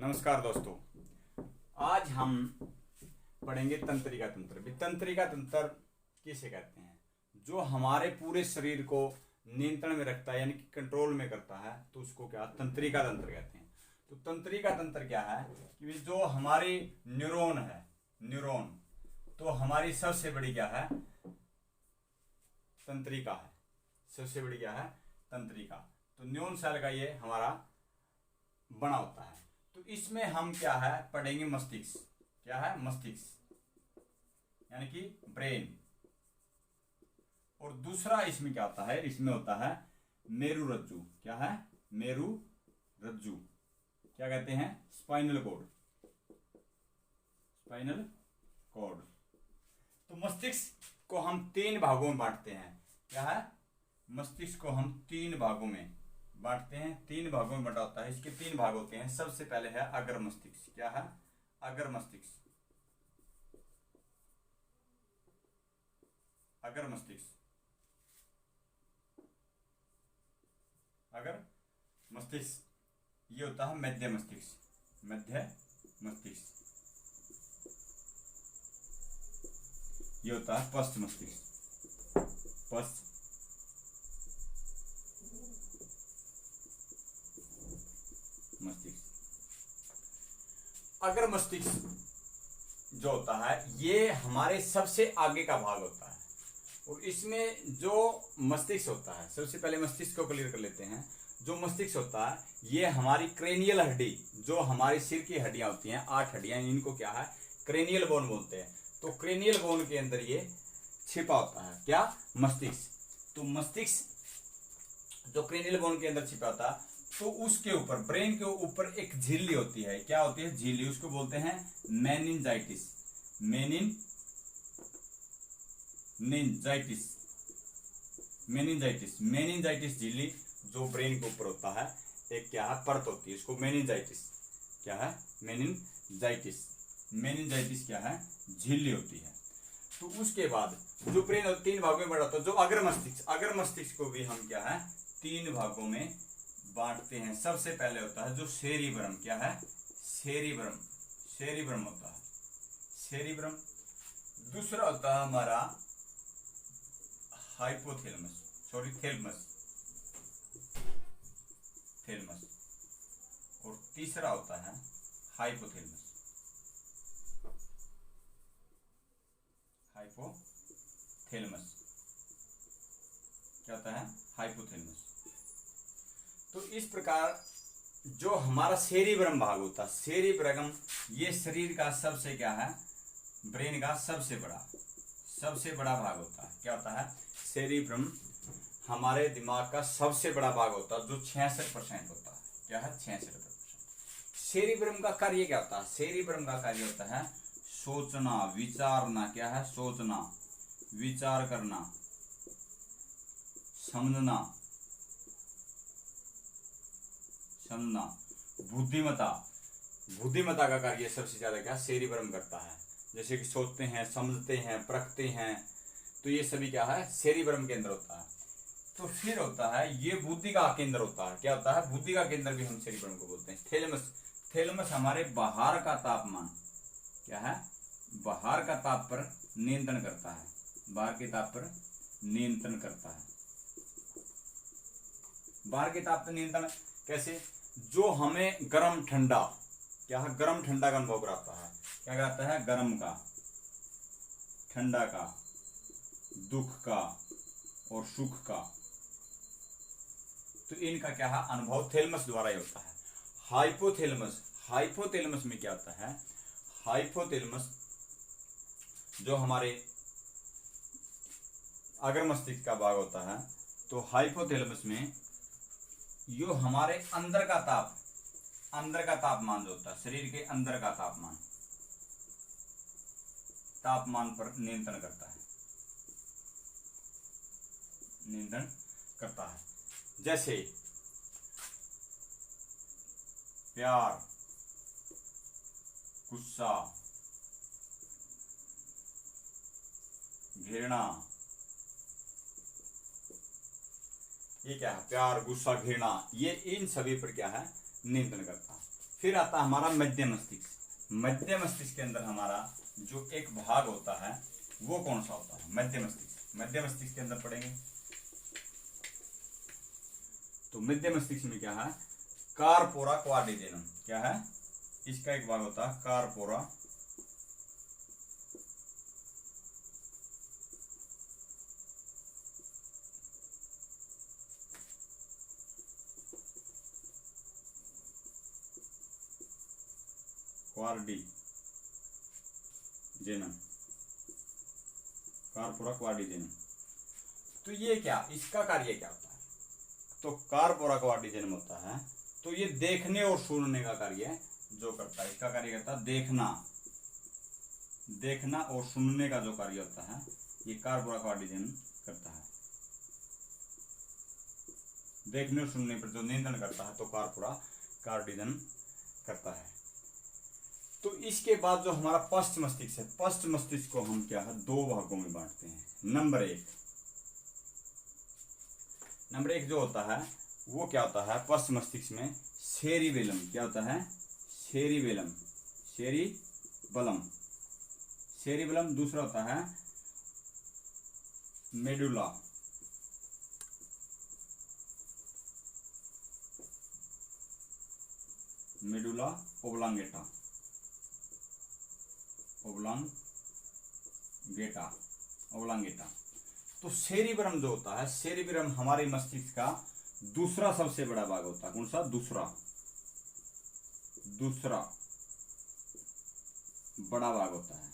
नमस्कार दोस्तों। आज हम पढ़ेंगे तंत्रिका तंत्र। तंत्रिका तंत्र किसे कहते हैं? जो हमारे पूरे शरीर को नियंत्रण में रखता है, यानी कि कंट्रोल में करता है, तो उसको क्या तंत्रिका तंत्र कहते हैं। तो तंत्रिका तंत्र क्या है कि जो हमारी न्यूरॉन है, न्यूरॉन तो हमारी सबसे बड़ी क्या है? तंत्रिका है। सबसे बड़ी क्या है? तंत्रिका। तो न्यूरॉन सेल का ये हमारा बना होता है। तो इसमें हम क्या है पढ़ेंगे? मस्तिष्क। क्या है? मस्तिष्क यानी कि ब्रेन। और दूसरा इसमें क्या होता है? इसमें होता है मेरुरज्जु। क्या है? मेरुरज्जु। क्या कहते हैं? Spinal cord. Spinal cord. तो मस्तिष्क को हम तीन भागों में बांटते हैं। क्या है? मस्तिष्क को हम तीन भागों में बांटते हैं। तीन भागों में बटा होता है। इसके तीन भाग होते हैं। सबसे पहले है अग्र मस्तिष्क। क्या है? अग्र मस्तिष्क। अग्र मस्तिष्क। अग्र मस्तिष्क ये होता है मध्य मस्तिष्क। मध्य मस्तिष्क ये होता है पश्च मस्तिष्क। पश्च मस्तिष्क। अग्र मस्तिष्क जो होता है ये हमारे सबसे आगे का भाग होता है। और इसमें जो मस्तिष्क होता है, सबसे पहले मस्तिष्क को क्लियर कर लेते हैं। जो मस्तिष्क होता है ये हमारी क्रेनियल हड्डी, जो हमारी सिर की हड्डियां होती हैं, 8 हड्डियां, इनको क्या है? क्रेनियल बोन बोलते हैं। तो क्रेनियल बोन के अंदर ये छिपा होता है। क्या? मस्तिष्क। तो मस्तिष्क जो क्रेनियल बोन के अंदर छिपा होता है, तो उसके ऊपर, ब्रेन के ऊपर एक झिल्ली होती है। क्या होती है? झिल्ली। उसको बोलते हैं मेनिनजाइटिस। मेनिनजाइटिस झिल्ली जो ब्रेन के ऊपर होता है, एक क्या है? परत होती है। इसको मेनिनजाइटिस। क्या है? मेनिनजाइटिस क्या है? झिल्ली होती है। तो उसके बाद जो ब्रेन तीन भागों में बटा होता है, जो अग्र मस्तिष्क को भी हम क्या है? तीन भागों में बांटते हैं। सबसे पहले होता है जो सेरिब्रम। क्या है? सेरिब्रम होता है। सेरिब्रम। दूसरा होता है हमारा हाइपोथैलेमस, थैलेमस। और तीसरा होता है हाइपोथैलेमस। क्या होता है? हाइपोथैलेमस। तो इस प्रकार जो हमारा सेरिब्रम भाग होता है, सेरिब्रम ये शरीर का सबसे क्या है? ब्रेन का सबसे बड़ा भाग होता है। क्या होता है? सेरिब्रम हमारे दिमाग का सबसे बड़ा भाग होता है, जो 66% होता है। क्या है? 66%। सेरिब्रम का कार्य क्या होता है? सेरिब्रम का कार्य होता है सोचना, विचारना। क्या है? सोचना, विचार करना, समझना, बुद्धिमत्ता का कार्य सबसे ज्यादा क्या सेरिब्रम करता है। जैसे कि सोचते हैं, समझते हैं, परखते हैं, तो ये सभी क्या है? सेरिब्रम के अंदर होता है। तो फिर होता है ये बुद्धि का केंद्र होता है। क्या होता है? बुद्धि का केंद्र भी हम सेरिब्रम को बोलते हैं। थैलेमस हमारे बाहर का तापमान। क्या है? बाहर का ताप पर नियंत्रण करता है। बाहर के ताप पर नियंत्रण करता है। बाहर के ताप पर नियंत्रण कैसे? जो हमें गर्म ठंडा, क्या है? गर्म ठंडा का अनुभव कराता है। क्या कराता है? गर्म का, ठंडा का, दुख का और सुख का। तो इनका क्या है? अनुभव थैलेमस द्वारा ही होता है। हाइपोथैलेमस में क्या होता है? हाइपोथैलेमस जो हमारे अग्र मस्तिष्क का भाग होता है, तो हाइपोथैलेमस में यो हमारे अंदर का तापमान जो होता है, शरीर के अंदर का तापमान पर नियंत्रण करता है। जैसे प्यार, गुस्सा, घृणा, ये क्या है? प्यार, गुस्सा, घृणा, ये इन सभी पर क्या है? नियंत्रण करता है। फिर आता है हमारा मध्य मस्तिष्क। मध्य मस्तिष्क के अंदर हमारा जो एक भाग होता है वो कौन सा होता है? मध्य मस्तिष्क। मध्य मस्तिष्क के अंदर पढ़ेंगे तो मध्य मस्तिष्क में क्या है? कार्पोरा क्वाड्रिजेनम। क्या है? इसका एक भाग होता है कार्पोरा क्वाड्रिजेनम। कार्पोरा क्वाड्रिजेनम। तो ये क्या, इसका कार्य क्या होता है? तो कार्पोरा क्वाड्रिजेनम होता है तो ये देखने और सुनने का कार्य जो करता है, इसका कार्य करता है देखना, देखना और सुनने का जो कार्य होता है ये कार्पोरा क्वाड्रिजेनम करता है। देखने और सुनने पर जो नियंत्रण करता है तो कार्पोरा क्वाड्रिजेनम करता है। तो इसके बाद जो हमारा पश्च मस्तिष्क है, पश्च मस्तिष्क को हम क्या है दो भागों में बांटते हैं। नंबर एक जो होता है वो क्या होता है पश्च मस्तिष्क में? सेरिबेलम। क्या होता है? सेरिबेलम। सेरिबेलम। दूसरा होता है मेडुला। Medulla oblongata. तो सेरिबेलम जो होता है, सेरिबेलम हमारे मस्तिष्क का दूसरा सबसे बड़ा भाग होता है। कौन सा? दूसरा बड़ा भाग होता है।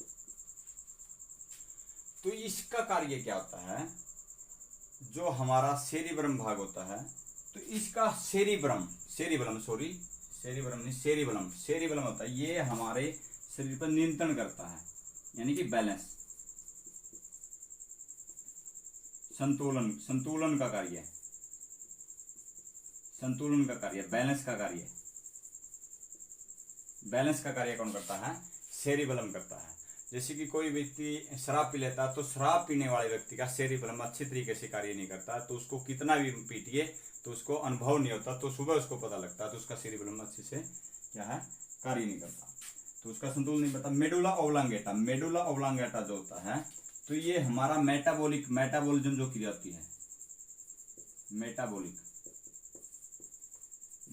तो इसका कार्य क्या होता है? जो हमारा सेरिबेलम भाग होता है तो इसका सेरिबेलम होता है, ये हमारे शरीर पर नियंत्रण करता है, यानी कि बैलेंस, संतुलन का कार्य, बैलेंस का कार्य कौन करता है? सेरिबेलम करता है। जैसे कि कोई व्यक्ति शराब पी लेता है तो शराब पीने वाले व्यक्ति का सेरिबेलम अच्छे तरीके से कार्य नहीं करता, तो उसको कितना भी पीटिए तो उसको अनुभव नहीं होता, तो सुबह उसको पता लगता है तो उसका सेरिबेलम अच्छे से क्या है कार्य नहीं करता, तो उसका संतुलन नहीं बनता। मेडुला ओब्लांगेटा जो होता है तो ये हमारा मेटाबॉलिज्म जो क्रिया होती है,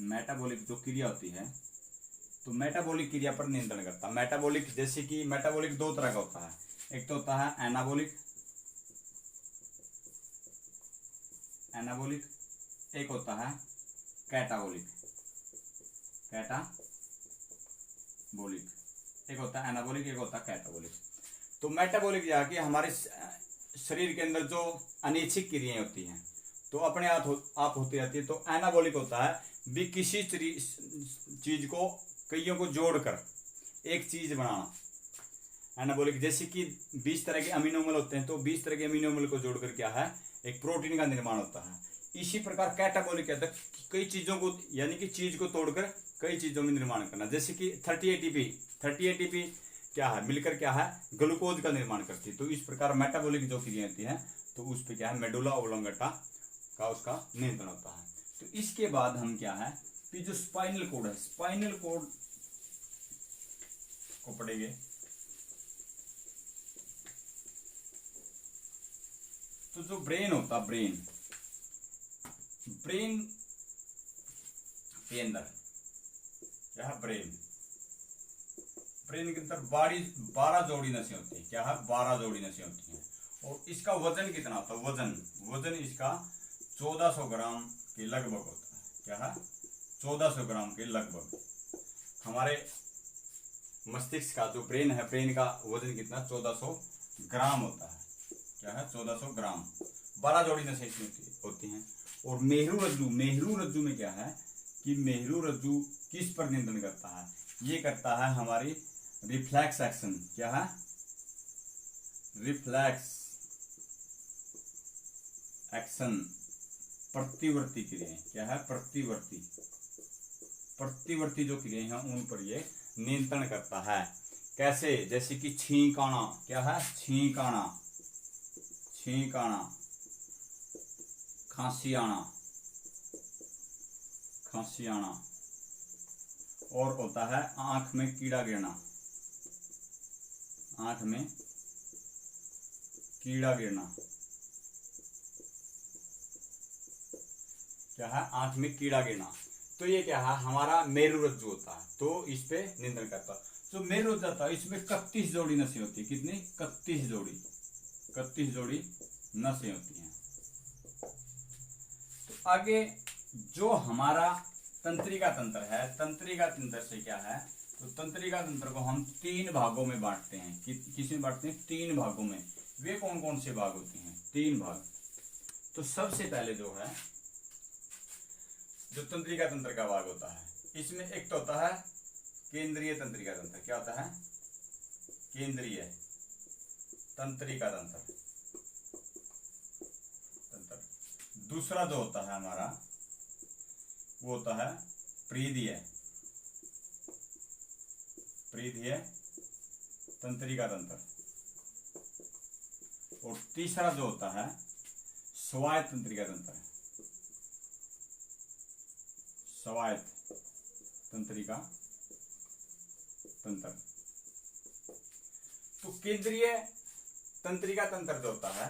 मेटाबॉलिक जो क्रिया होती है तो मेटाबॉलिक क्रिया पर नियंत्रण करता है। मेटाबॉलिक जैसे कि मेटाबॉलिक दो तरह का होता है, एक तो होता है एनाबॉलिक, एक होता है कैटाबॉलिक, एक होता है एनाबॉलिक, एक होता है कैटाबॉलिक। तो मेटाबॉलिक जाके हमारे शरीर के अंदर जो अनैच्छिक क्रियाएं होती हैं तो अपने आप होती रहती है। तो एनाबॉलिक होता है भी किसी चीज को कईयों को जोड़कर एक चीज बनाना। एनाबॉलिक जैसे कि 20 तरह के अमीनोमल होते हैं तो 20 तरह के अमीनोमल को जोड़कर क्या है एक प्रोटीन का निर्माण होता है। इसी प्रकार कैटाबॉलिक कहता है कई चीजों को, यानी कि चीज को तोड़कर कई चीजों में निर्माण करना। जैसे कि 30 एटीपी क्या है मिलकर क्या है ग्लूकोज का निर्माण करती है। तो इस प्रकार मेटाबॉलिक जो क्रिया होती है तो उस पर क्या है मेडुला ओब्लांगेटा का उसका नियंत्रण होता है। तो इसके बाद हम क्या है कि जो स्पाइनल कोड है, स्पाइनल कोड को पढ़ेंगे। तो जो ब्रेन होता है, ब्रेन के अंदर क्या है ब्रेन के अंदर 12 जोड़ी नसें होती है। क्या है 12 जोड़ी नसें होती हैं। और इसका वजन कितना होता है? वजन इसका 1400 ग्राम के लगभग होता है। क्या है 1400 ग्राम के लगभग। हमारे मस्तिष्क का जो ब्रेन है, ब्रेन का वजन कितना 1400 ग्राम होता है। क्या है 1400 ग्राम। 12 जोड़ी नसें इसमें होती हैं। और मेहरू रज्जु में क्या है कि मेहरू रज्जु किस पर नियंत्रण करता है? ये करता है हमारी रिफ्लेक्स एक्शन। क्या है रिफ्लेक्स एक्शन, प्रतिवर्ती क्रियाएं। क्या है प्रतिवर्ती जो क्रियाएं हैं उन पर ये नियंत्रण करता है। कैसे? जैसे कि छींकाना। क्या है छींकाना, खांसी आना और होता है आंख में कीड़ा गिरना, आंख में कीड़ा गिरना। क्या है? आंख में कीड़ा गिरना। तो ये क्या है? हमारा मेरुरज्जु होता है, तो इस पे नियंत्रण करता है। तो मेरुरज्जु होता है, इसमें 31 जोड़ी नसें होती है। कितनी? 31 जोड़ी, 31 जोड़ी नसें होती हैं। तो आगे जो हमारा तंत्रिका तंत्र है, तंत्रिका तंत्र से क्या है? तो तंत्रिका तंत्र को हम 3 भागों में बांटते हैं। किसमें बांटते हैं? 3 भागों में। वे कौन कौन से भाग होते हैं? 3 भाग। तो सबसे पहले जो है, जो तंत्रिका तंत्र का भाग होता है, इसमें एक तो होता है केंद्रीय तंत्रिका तंत्र। क्या होता है? केंद्रीय तंत्रिका तंत्र। दूसरा जो होता है हमारा, वो होता है परिधीय तंत्रिका तंत्र। और तीसरा जो होता है स्वायत्त तंत्रिका तंत्र, स्वायत्त तंत्रिका तंत्र। तो केंद्रीय तंत्रिका तंत्र जो होता है,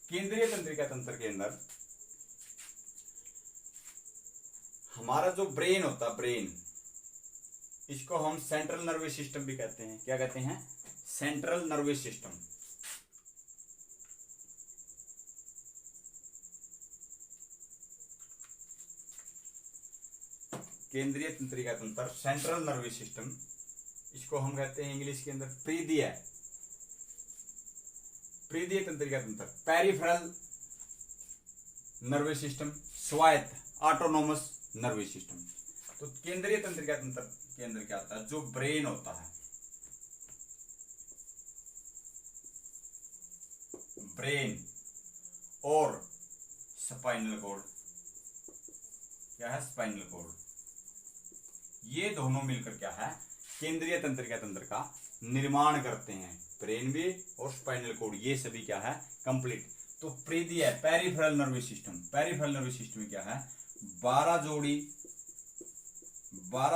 केंद्रीय तंत्रिका तंत्र के अंदर हमारा जो ब्रेन होता है, ब्रेन, इसको हम सेंट्रल नर्वस सिस्टम भी कहते हैं। क्या कहते हैं? Central nervous system. केंद्रीय तंत्रिका तंत्र, सेंट्रल नर्वस सिस्टम, इसको हम कहते हैं इंग्लिश के अंदर परिधीय तंत्रिका तंत्र, पेरिफेरल नर्वस सिस्टम, स्वायत्त ऑटोनोमस नर्वस सिस्टम। तो केंद्रीय तंत्रिका तंत्र के अंदर क्या होता है? जो ब्रेन होता है, ब्रेन और स्पाइनल कॉर्ड। क्या है? Spinal cord. ये दोनों मिलकर क्या है? केंद्रीय तंत्रिका तंत्र का निर्माण करते हैं। ब्रेन भी और स्पाइनल कॉर्ड, ये सभी क्या है? कंप्लीट। तो परिधीय peripheral nervous system, peripheral nervous system में क्या है? 12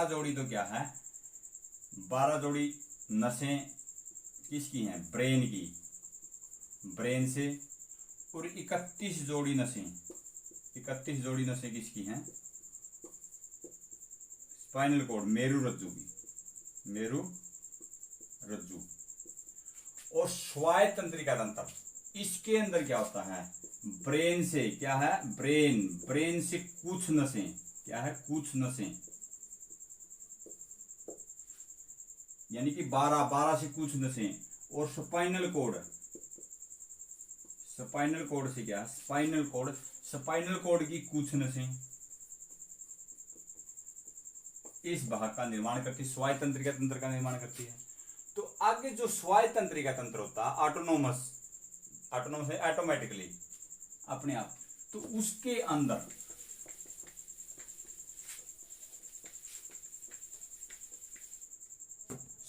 जोड़ी तो क्या है? 12 जोड़ी नसें किसकी हैं? ब्रेन की, ब्रेन से। और 31 जोड़ी नसें किसकी हैं? स्पाइनल कॉर्ड, मेरुरज्जु की, मेरुरज्जु। और स्वायत्त तंत्रिका तंत्र, इसके अंदर क्या होता है? ब्रेन से क्या है? ब्रेन से कुछ नसें, क्या है? कुछ नसें, यानी कि 12 से कुछ नसें। और स्पाइनल कॉर्ड से क्या? स्पाइनल कॉर्ड की कुछ नसें इस भाग का निर्माण करती है, स्वायत्त तंत्रिका तंत्र का निर्माण करती है। तो आगे जो स्वायत्त तंत्रिका तंत्र होता है, ऑटोनोमस है, ऑटोमेटिकली, अपने आप। तो उसके अंदर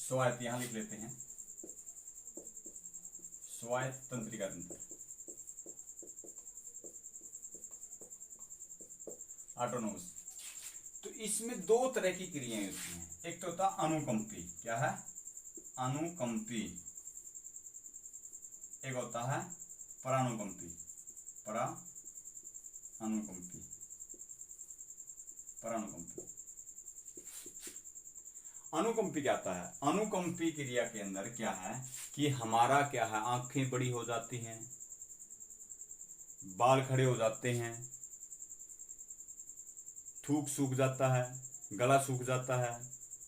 स्वायत्त, यहां लिख लेते हैं, स्वायत्त तंत्रिका तंत्र, ऑटोनोमस। तो इसमें 2 तरह की क्रियाएं होती हैं। एक तो होता है अनुकंपी। क्या है? अनुकंपी। एक होता है परानुकंपी। अनुकंपी क्या आता है? अनुकंपी क्रिया के अंदर क्या है कि हमारा क्या है? आंखें बड़ी हो जाती हैं, बाल खड़े हो जाते हैं, थूक सूख जाता है, गला सूख जाता है,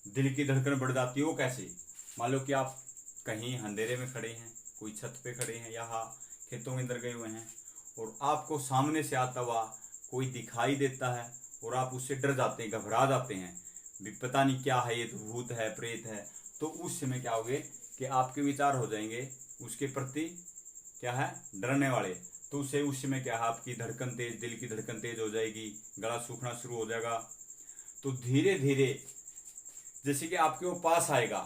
दिल की धड़कन बढ़ जाती है। वो कैसे? मान लो कि आप कहीं अंधेरे में खड़े हैं, कोई छत पे खड़े हैं या खेतों के अंदर गए हुए हैं, और आपको सामने से आता हुआ कोई दिखाई देता है और आप उससे डर जाते हैं, घबरा जाते हैं, भी पता नहीं क्या है, ये तो भूत है, प्रेत है। तो उस समय क्या होगे कि आपके विचार हो जाएंगे उसके प्रति, क्या है? डरने वाले। तो उससे उस समय क्या है? आपकी धड़कन तेज, दिल की धड़कन तेज हो जाएगी, गला सूखना शुरू हो जाएगा। तो धीरे धीरे जैसे कि आपके वो पास आएगा,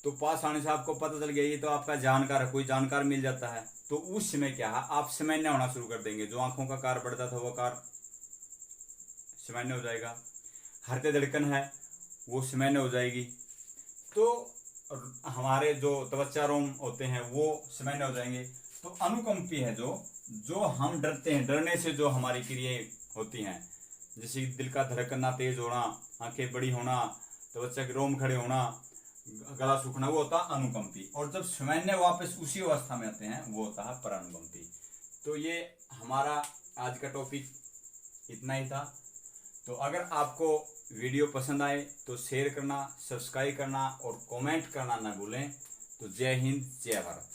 तो पास आने से आपको पता चल गया ये तो आपका जानकार है, कोई जानकार मिल जाता है। तो उस समय क्या है? आप सामान्य होना शुरू कर देंगे। जो आंखों का कार्य बढ़ता था वो कार्य सामान्य हो जाएगा। हृदय धड़कन है वो सामान्य हो जाएगी। तो हमारे जो त्वचा रोम होते हैं वो सामान्य हो जाएंगे। तो अनुकंपी है जो हम डरते हैं, डरने से जो हमारी क्रियाएं होती हैं, जैसे दिल का धड़कना तेज होना, आंखें बड़ी होना, त्वचा के रोम खड़े होना, गला सूखना, वो होता है अनुकंपी। और जब सामान्य वापस उसी अवस्था में आते हैं वो होता है परानुकंपी। तो ये हमारा आज का टॉपिक इतना ही था। तो अगर आपको वीडियो पसंद आए तो शेयर करना, सब्सक्राइब करना और कमेंट करना ना भूलें। तो जय हिंद, जय भारत।